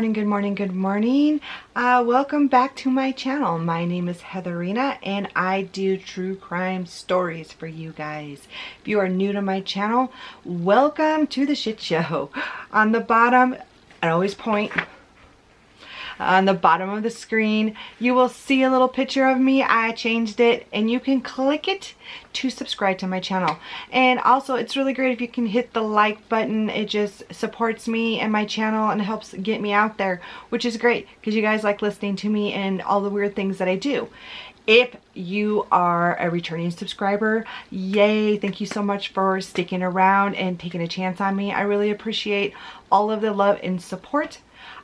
morning, good morning, good morning. Welcome back to my channel. My name is Heatherina and I do true crime stories for you guys. If you are new to my channel, welcome to the shit show. On the bottom, I always point, on the bottom of the screen, you will see a little picture of me. I changed it and you can click it to subscribe to my channel. And also, it's really great if you can hit the like button. It just supports me and my channel and helps get me out there, which is great because you guys like listening to me and all the weird things that I do. If you are a returning subscriber, yay, thank you so much for sticking around and taking a chance on me. I really appreciate all of the love and support.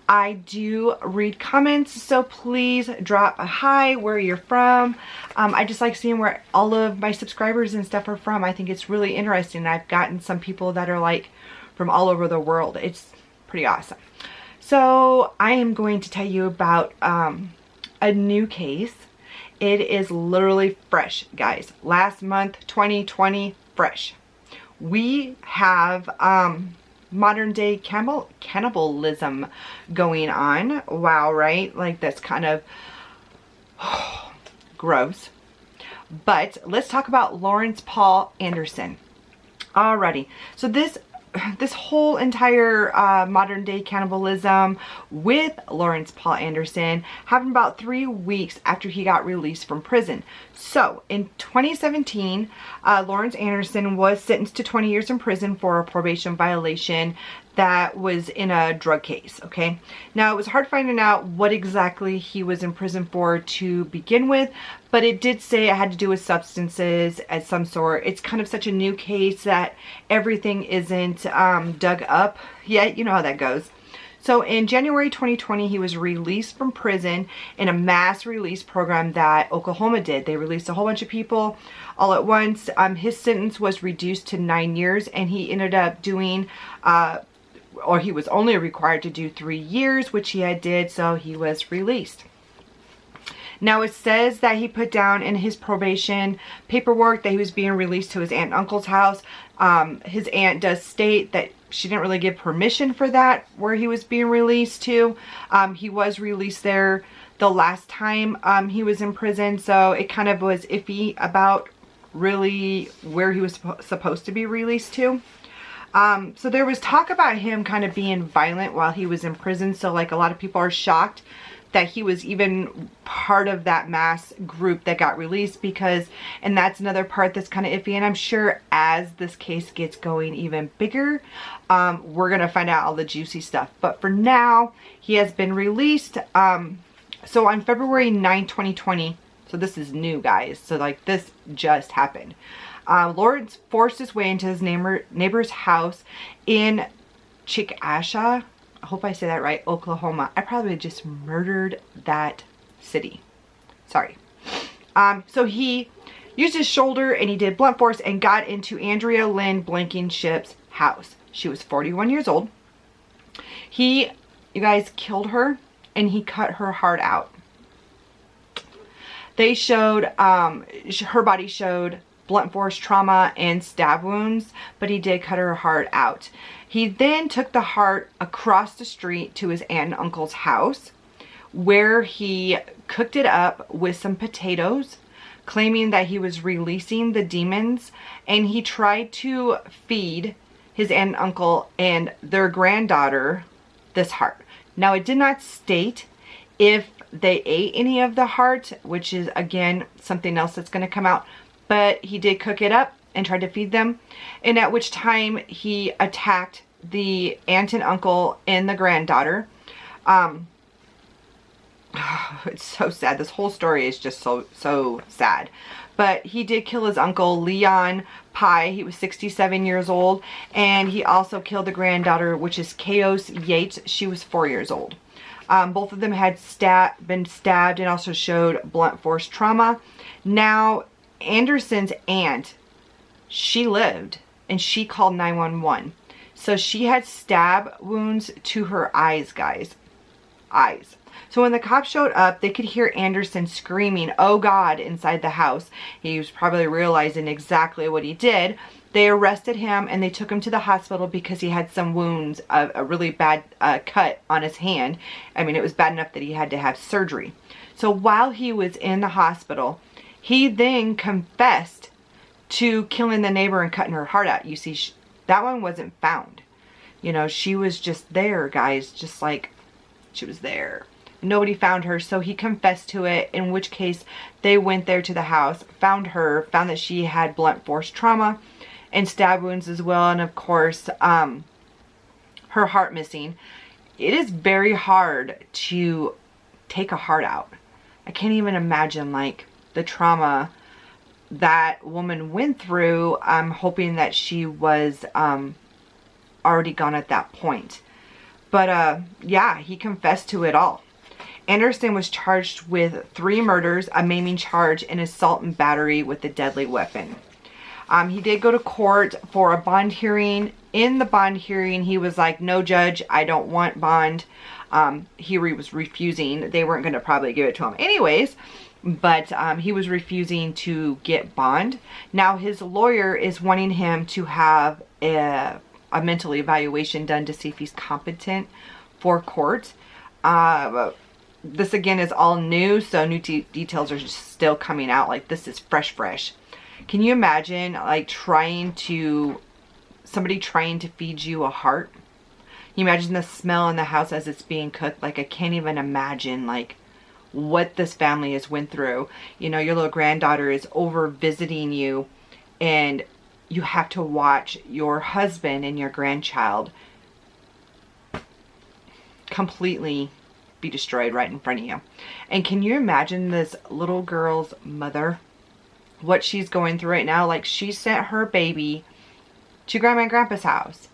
I do read comments, so please drop a hi, where you're from. I just like seeing where all of my subscribers and stuff are from. I think it's really interesting. I've gotten some people that are like from all over the world. It's pretty awesome. So I am going to tell you about a new case. It is literally fresh, guys. Last month, 2020, fresh. We have modern day cannibalism going on. Wow, right? Like, that's kind of gross. But let's talk about Lawerence Paul Anderson. Alrighty, so this whole entire modern day cannibalism with Lawerence Paul Anderson happened about 3 weeks after he got released from prison. So in 2017, Lawerence Anderson was sentenced to 20 years in prison for a probation violation that was in a drug case, okay? Now, it was hard finding out what exactly he was in prison for to begin with, but it did say it had to do with substances of some sort. It's kind of such a new case that everything isn't dug up yet. You know how that goes. So in January 2020, he was released from prison in a mass release program that Oklahoma did. They released a whole bunch of people all at once. His sentence was reduced to 9 years, and he ended up doing or he was only required to do 3 years, which he had did, so he was released. Now, it says that he put down in his probation paperwork that he was being released to his aunt and uncle's house. His aunt does state that she didn't really give permission for that, where he was being released to. He was released there the last time he was in prison, so it kind of was iffy about really where he was supposed to be released to. So there was talk about him kind of being violent while he was in prison. So like, a lot of people are shocked that he was even part of that mass group that got released, because, and that's another part that's kind of iffy. And I'm sure as this case gets going even bigger, we're going to find out all the juicy stuff. But for now, he has been released. So on February 9, 2020, so this is new, guys. So like, this just happened. Lawerence forced his way into his neighbor's house in Chickasha, I hope I say that right, Oklahoma. I probably just murdered that city. Sorry. So he used his shoulder and he did blunt force and got into Andrea Lynn Blankenship's house. She was 41 years old. He, you guys, killed her and he cut her heart out. They showed, her body showed blunt force trauma and stab wounds, but he did cut her heart out. He then took the heart across the street to his aunt and uncle's house, where he cooked it up with some potatoes, claiming that he was releasing the demons, and he tried to feed his aunt and uncle and their granddaughter this heart. Now, it did not state if they ate any of the heart, which is, again, something else that's going to come out, but he did cook it up and tried to feed them, and at which time he attacked the aunt and uncle and the granddaughter. It's so sad. This whole story is just so sad. But he did kill his uncle, Leon Pye. He was 67 years old, and he also killed the granddaughter, which is Chaos Yates. She was 4 years old. Both of them had been stabbed and also showed blunt force trauma. Now, Anderson's aunt, she lived and she called 911. So she had stab wounds to her eyes, guys. eyes. So when the cops showed up, they could hear Anderson screaming, "Oh God," inside the house. He was probably realizing exactly what he did. They arrested him and they took him to the hospital because he had some wounds, a really bad cut on his hand. I mean, it was bad enough that he had to have surgery. So while he was in the hospital, he then confessed to killing the neighbor and cutting her heart out. You see, that one wasn't found. You know, she was just there, guys, just like she was there. Nobody found her, so he confessed to it, in which case they went there to the house, found her, found that she had blunt force trauma and stab wounds as well, and of course, her heart missing. It is very hard to take a heart out. I can't even imagine, like, the trauma that woman went through. I'm hoping that she was already gone at that point. But yeah, he confessed to it all. Anderson was charged with 3 murders, a maiming charge, and assault and battery with a deadly weapon. He did go to court for a bond hearing. In the bond hearing, he was like, "No, judge, I don't want bond." He was refusing. They weren't going to probably give it to him anyways, but he was refusing to get bond. Now his lawyer is wanting him to have a mental evaluation done to see if he's competent for court. This again is all new, so new details are just still coming out. Like, this is fresh. Can you imagine, like, somebody trying to feed you a heart? Can you imagine the smell in the house as it's being cooked? Like, I can't even imagine, like, what this family has went through. You know, your little granddaughter is over visiting you, and you have to watch your husband and your grandchild completely be destroyed right in front of you. And can you imagine this little girl's mother, what she's going through right now? Like, she sent her baby to grandma and grandpa's house.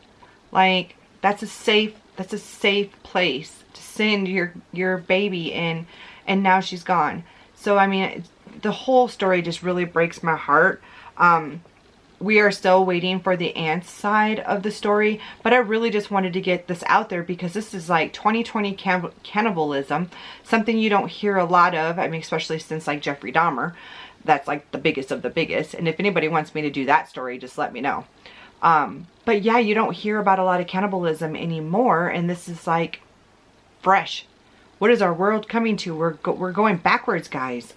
Like, that's a safe place to send your baby in, and now she's gone. So I mean, the whole story just really breaks my heart. We are still waiting for the aunt's side of the story, but I really just wanted to get this out there because this is like 2020 cannibalism, something you don't hear a lot of. I mean, especially since like Jeffrey Dahmer, that's like the biggest of the biggest. And if anybody wants me to do that story, just let me know. But yeah, you don't hear about a lot of cannibalism anymore, and this is like fresh. What is our world coming to? We're going backwards, guys.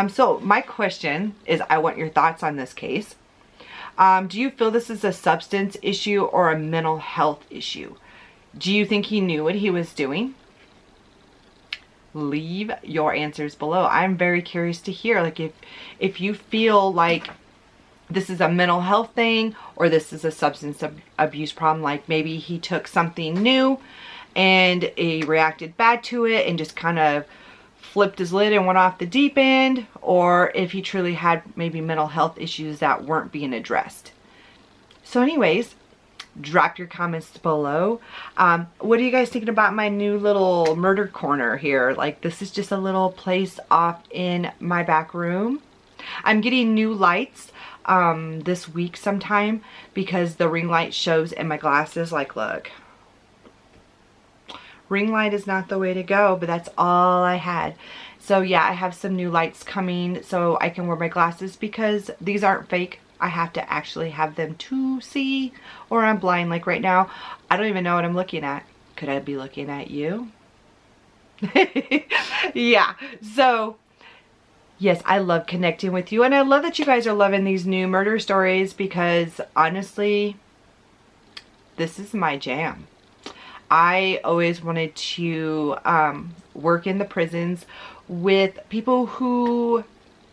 So my question is, I want your thoughts on this case. Do you feel this is a substance issue or a mental health issue? Do you think he knew what he was doing? Leave your answers below. I'm very curious to hear, like, if you feel like this is a mental health thing or this is a substance abuse problem, like maybe he took something new and he reacted bad to it and just kind of flipped his lid and went off the deep end, or if he truly had maybe mental health issues that weren't being addressed. So anyways, drop your comments below. What are you guys thinking about my new little murder corner here? Like, this is just a little place off in my back room. I'm getting new lights this week sometime because the ring light shows in my glasses. Like, look. Ring light is not the way to go, but that's all I had. So yeah, I have some new lights coming so I can wear my glasses because these aren't fake. I have to actually have them to see, or I'm blind. Like right now, I don't even know what I'm looking at. Could I be looking at you? Yeah, so yes, I love connecting with you, and I love that you guys are loving these new murder stories because honestly, this is my jam. I always wanted to work in the prisons with people who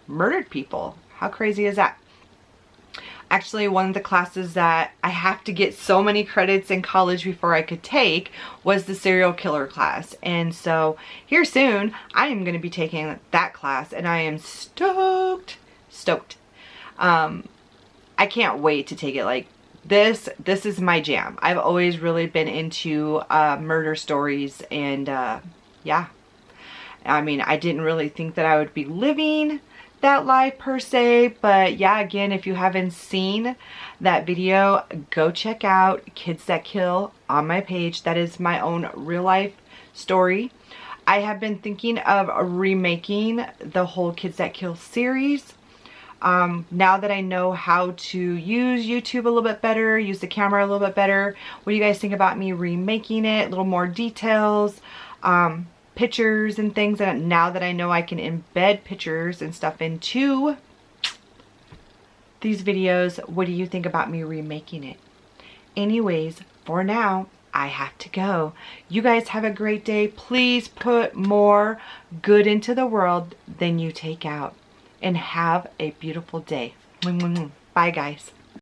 murdered people. How crazy is that? Actually, one of the classes that I have to get so many credits in college before I could take was the serial killer class. And so here soon, I am going to be taking that class, and I am stoked. I can't wait to take it. Like, this is my jam. I've always really been into murder stories, and yeah. I mean, I didn't really think that I would be living that life per se, but yeah, again, if you haven't seen that video, go check out Kids That Kill on my page. That is my own real life story. I have been thinking of remaking the whole Kids That Kill series. Now that I know how to use YouTube a little bit better, use the camera a little bit better, what do you guys think about me remaking it? A little more details, pictures and things. And now that I know I can embed pictures and stuff into these videos, what do you think about me remaking it? Anyways, for now, I have to go. You guys have a great day. Please put more good into the world than you take out. And have a beautiful day. Bye, guys.